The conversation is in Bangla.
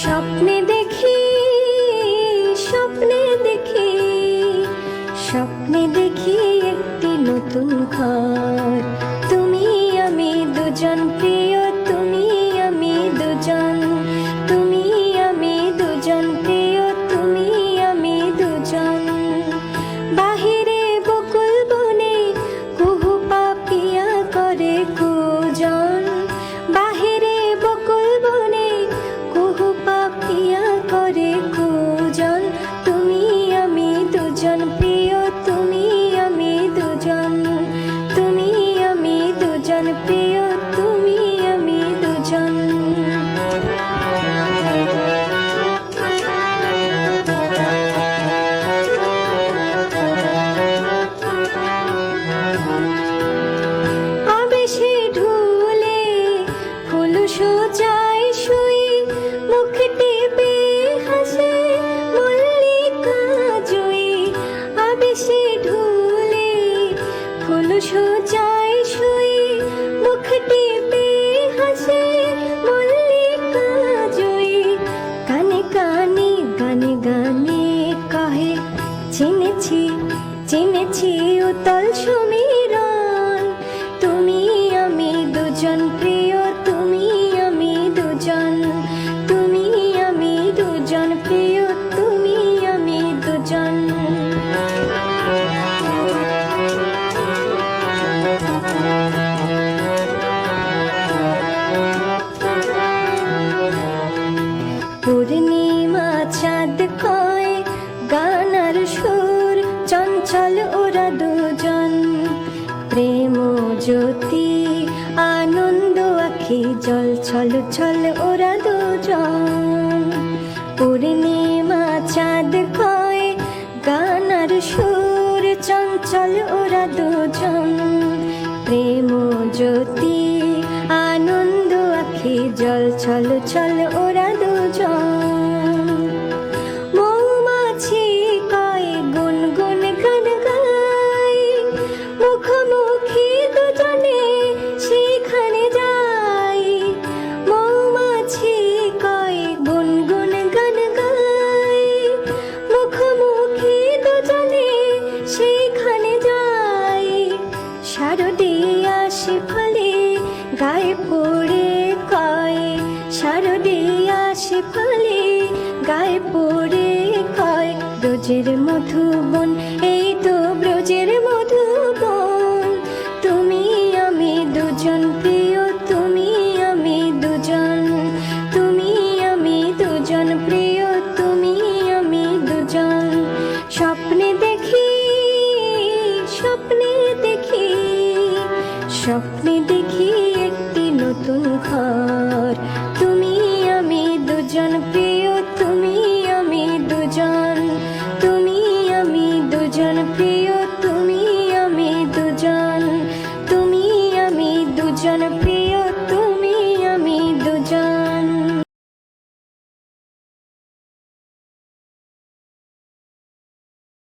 স্বপ্নে দেখি, স্বপ্নে দেখি, স্বপ্নে দেখি একটি নতুন ঘর। তুমি আমি দুজন প্রিয়, তুমি আমি দুজন, তুমি আমি দুজন প্রিয়, তুমি আমি দুজন। বাহিরে বকুল বনে কুহু পাপিয়া করে কুজন, বাহিরে বকুল বনে কুহু পাপিয়া করে কুজন। তুমি আমি দুজন প্রিয়, তুমি আমি দুজন, তুমি আমি দুজন প্রিয়, তুমি আমি দুজন। আবেশে ঢুলে ফুল সোজাই শুই, মুখ টিপে হাসে মল্লিকা জুই। আবেশে ঢুলে ফুল সোজাই শুই, মুখ টিপে হাসে মল্লিকা জুই। কানে কানে গানে গানে কহে চিনেছি, চিনেছি উতল সমীরণ। তুমি আমি দুজন প্রিয়, তুমি আমি দুজন, তুমি আমি দুজন প্রিয়, তুমি আমি দুজন। পূর্ণিমা চাঁদ কয় গানার সুর, চঞ্চল ওরা দুজন। প্রেম জ্যোতি আনন্দ আখি জল ছল ছল ওরা দুজন। পূর্ণিমা চাঁদ কয় গানার সুর, চঞ্চল ওরা দুজন। প্রেম জ্যোতি আনন্দ আখি জল ছল ছল ওরা দুজন। মৌমাছি কয় গুনগুন গান গায়, মুখোমুখি দুজনে সেখানে যাই। মৌমাছি কয় গুনগুন গান গায়, মুখোমুখি দুজনে সেখানে যাই। শারদিয়া শেফালি গায়ে পড়ে কয়, শারদিয়া শেফালি গায়ে পড়ে কয়, ব্রজের মধুবন এই তো ব্রজের মধুবন। তুমি আমি দুজন প্রিয়, তুমি আমি দুজন, তুমি আমি দুজন প্রিয়, তুমি আমি দুজন। স্বপ্নে দেখি, স্বপ্নে দেখি, স্বপ্নে দেখি একটি নতুন ঘর। তুমি আমি দুজন প্রিয়, তুমি আমি দুজন, তুমি আমি দুজন প্রিয়, তুমি আমি দুজন, তুমি আমি দুজন প্রিয়।